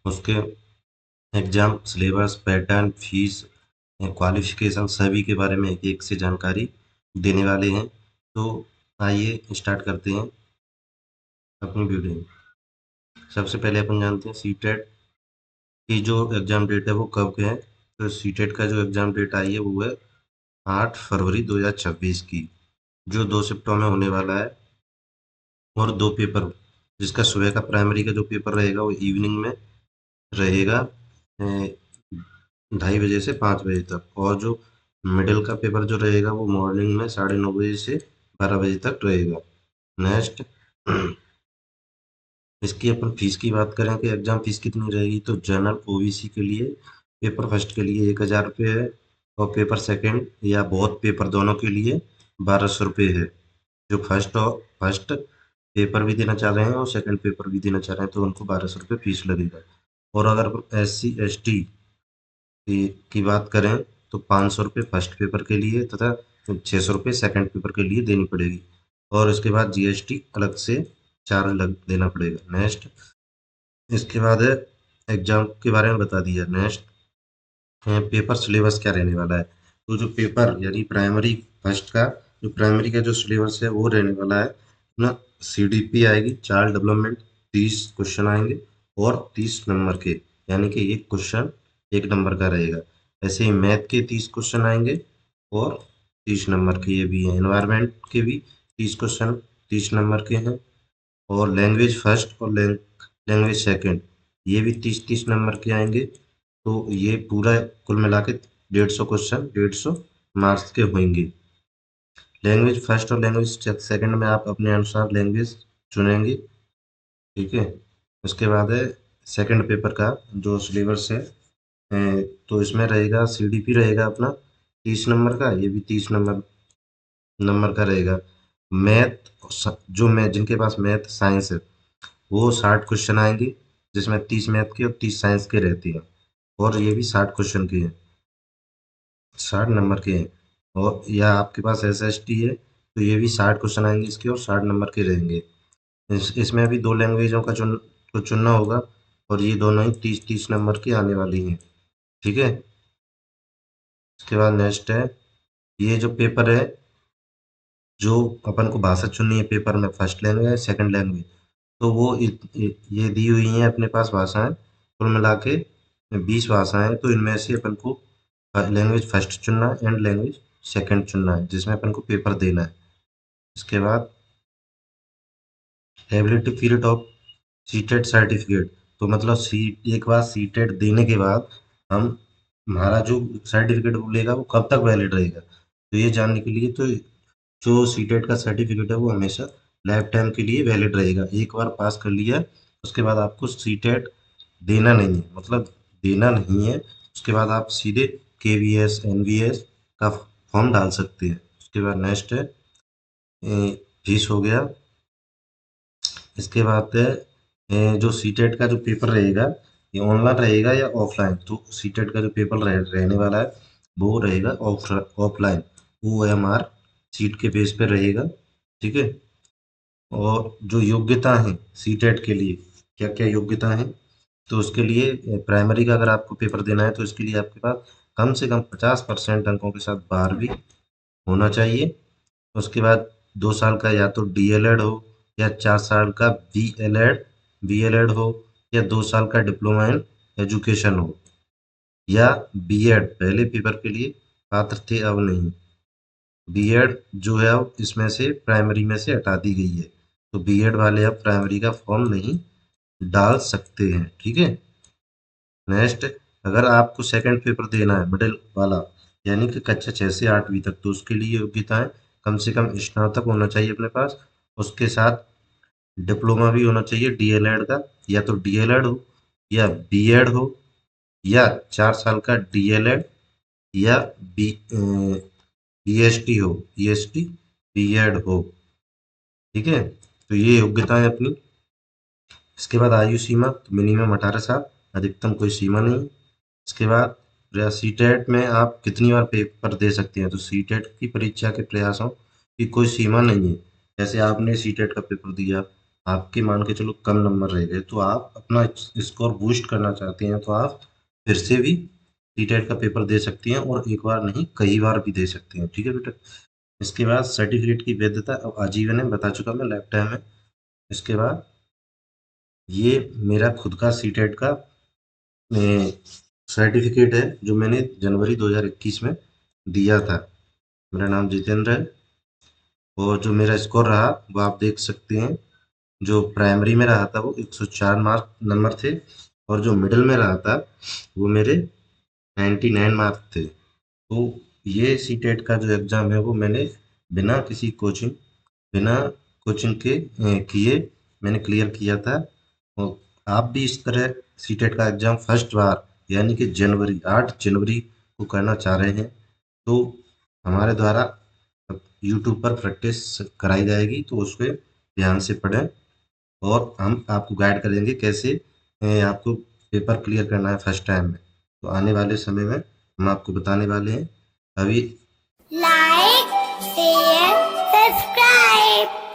उसके exam syllabus, pattern, fees, qualification सभी के बारे में एक से जानकारी देने वाले हैं। तो आइए स्टार्ट करते हैं अपनी वीडियो। सबसे पहले अपन जानते हैं सीटेट की जो एग्जाम डेट है वो कब के है। तो सीटेट का जो एग्जाम डेट आई है वो है 8 फरवरी 2026 की, जो 2 शिफ्टों में होने वाला है। और 2 पेपर, जिसका सुबह का प्राइमरी का जो पेपर रहेगा वो इवनिंग में रहेगा, 2:30 बजे से 5 बजे तक। और जो मिडिल का पेपर जो रहेगा वो मॉर्निंग में 9:30 बजे से 12 बजे तक रहेगा। नेक्स्ट, इसकी अपन फीस की बात करें कि एग्जाम फीस कितनी रहेगी, तो जनरल ओबीसी के लिए पेपर फर्स्ट के लिए 1000 रुपये है। और पेपर सेकंड या बहुत पेपर दोनों के लिए 1200 रुपये है। जो फर्स्ट पेपर भी देना चाह रहे हैं और सेकंड पेपर भी देना चाह रहे हैं तो उनको 1200 रुपये फीस लगेगा। और अगर SC ST की बात करें तो 500 रुपये फर्स्ट पेपर के लिए तथा 600 रुपये सेकंड पेपर के लिए देनी पड़ेगी। और इसके बाद GST अलग से चार्ज लग देना पड़ेगा। नेक्स्ट, इसके बाद है एग्जाम के बारे में बता दिया। नेक्स्ट, पेपर सिलेबस क्या रहने वाला है। तो जो पेपर यानी प्राइमरी फर्स्ट का जो प्राइमरी का जो सिलेबस है वो रहने वाला है अपना। CDP आएगी, चाइल्ड डेवलपमेंट, 30 क्वेश्चन आएंगे और 30 नंबर के, यानी कि एक क्वेश्चन 1 नंबर का रहेगा। ऐसे ही मैथ के 30 क्वेश्चन आएंगे और 30 नंबर के ये भी हैं। एनवायरनमेंट के भी 30 क्वेश्चन 30 नंबर के हैं। और लैंग्वेज फर्स्ट और लैंग्वेज सेकंड ये भी 30-30 नंबर के आएंगे। तो ये पूरा कुल मिला के 150 क्वेश्चन 150 मार्क्स के होंगे। लैंग्वेज फर्स्ट और लैंग्वेज सेकंड में आप अपने अनुसार लैंग्वेज चुनेंगे, ठीक है। उसके बाद है सेकंड पेपर का जो सिलेबस है, तो इसमें रहेगा CDP रहेगा अपना 30 नंबर का, ये भी 30 नंबर नंबर का रहेगा। मैथ, जो मैं जिनके पास मैथ साइंस है वो 60 क्वेश्चन आएंगे, जिसमें 30 मैथ के और 30 साइंस के रहते हैं। और ये भी 60 क्वेश्चन के हैं, 60 नंबर के हैं। और या आपके पास SST है तो ये भी 60 क्वेश्चन आएंगे इसके और 60 नंबर के रहेंगे। इसमें अभी 2 लैंग्वेजों का चुनना होगा और ये दोनों ही 30-30 नंबर की आने वाली हैं, ठीक है। इसके बाद नेक्स्ट है ये जो पेपर है, जो अपन को भाषा चुननी है पेपर में, फर्स्ट लैंग्वेज है सेकंड लैंग्वेज, तो वो ये दी हुई हैं अपने पास भाषाएं, कुल मिला के 20 भाषाएं। तो इनमें से अपन को लैंग्वेज फर्स्ट चुनना है एंड लैंग्वेज सेकंड चुनना है, जिसमें अपन को पेपर देना है। इसके बाद ability period of CTET certificate, तो मतलब एक बार सीटेट देने के बाद हम हमारा जो सर्टिफिकेट लेगा वो कब तक वैलिड रहेगा। तो ये जानने के लिए, तो जो सीटेट का सर्टिफिकेट है वो हमेशा लाइफ टाइम के लिए वैलिड रहेगा। एक बार पास कर लिया उसके बाद आपको सीटेट देना नहीं है, मतलब देना नहीं है। उसके बाद आप सीधे KVS NVS का फॉर्म डाल सकते हैं। उसके बाद नेक्स्ट है फीस हो गया। इसके बाद है जो सीटेट का जो पेपर रहेगा ये ऑनलाइन रहेगा या ऑफलाइन। तो सीटेट का जो पेपर रहने वाला है वो रहेगा ऑफलाइन, OMR सीट के बेस पे रहेगा, ठीक है। और जो योग्यता है सीटेट के लिए, क्या क्या योग्यता है, तो उसके लिए प्राइमरी का अगर आपको पेपर देना है तो इसके लिए आपके पास कम से कम 50% अंकों के साथ 12वीं होना चाहिए। उसके बाद 2 साल का या तो DLED हो या 4 साल का BLED हो या 2 साल का डिप्लोमा इन एजुकेशन हो या B.Ed पहले पेपर के लिए पात्र थे अब नहीं। B.Ed जो है अब इसमें से प्राइमरी में से हटा दी गई है, तो B.Ed वाले अब प्राइमरी का फॉर्म नहीं डाल सकते हैं, ठीक है। नेक्स्ट, अगर आपको सेकंड पेपर देना है मिडिल वाला, यानी कि कक्षा 6 से 8वीं तक, तो उसके लिए योग्यताएं कम से कम स्नातक होना चाहिए अपने पास। उसके साथ डिप्लोमा भी होना चाहिए DLED का, या तो DLED हो या B.Ed हो या 4 साल का DLED या EST हो, EST B.Ed हो, ठीक है। तो ये योग्यताएं अपनी। इसके बाद आयु सीमा, तो मिनिमम 18 साल, अधिकतम कोई सीमा नहीं। इसके बाद सीटेट में आप कितनी बार पेपर दे सकते हैं, तो सीटेट की परीक्षा के प्रयासों की कोई सीमा नहीं है। जैसे आपने सीटेट का पेपर दिया, आपके मान के चलो कम नंबर रह गए, तो आप अपना स्कोर बूस्ट करना चाहते हैं, तो आप फिर से भी सीटेट का पेपर दे सकती हैं, और एक बार नहीं कई बार भी दे सकते हैं। ठीक है बेटा। इसके बाद सर्टिफिकेट की वैधता अब आजीवन है, बता चुका मैं, लाइफ टाइम है। इसके बाद ये मेरा खुद का सीटेट का सर्टिफिकेट है, जो मैंने जनवरी 2021 में दिया था। मेरा नाम जितेंद्र है, और जो मेरा स्कोर रहा वो आप देख सकते हैं। जो प्राइमरी में रहा था वो 104 मार्क नंबर थे, और जो मिडिल में रहा था वो मेरे 99 मार्क थे। तो ये सीटेट का जो एग्ज़ाम है वो मैंने बिना किसी कोचिंग, बिना कोचिंग के किए मैंने क्लियर किया था। और आप भी इस तरह सीटेट का एग्ज़ाम फर्स्ट बार यानी कि जनवरी 8 जनवरी को करना चाह रहे हैं, तो हमारे द्वारा यूट्यूब पर प्रैक्टिस कराई जाएगी, तो उस पर ध्यान से पढ़ें, और हम आपको गाइड करेंगे कैसे आपको पेपर क्लियर करना है फर्स्ट टाइम में। तो आने वाले समय में हम आपको बताने वाले हैं। अभी like, share, subscribe.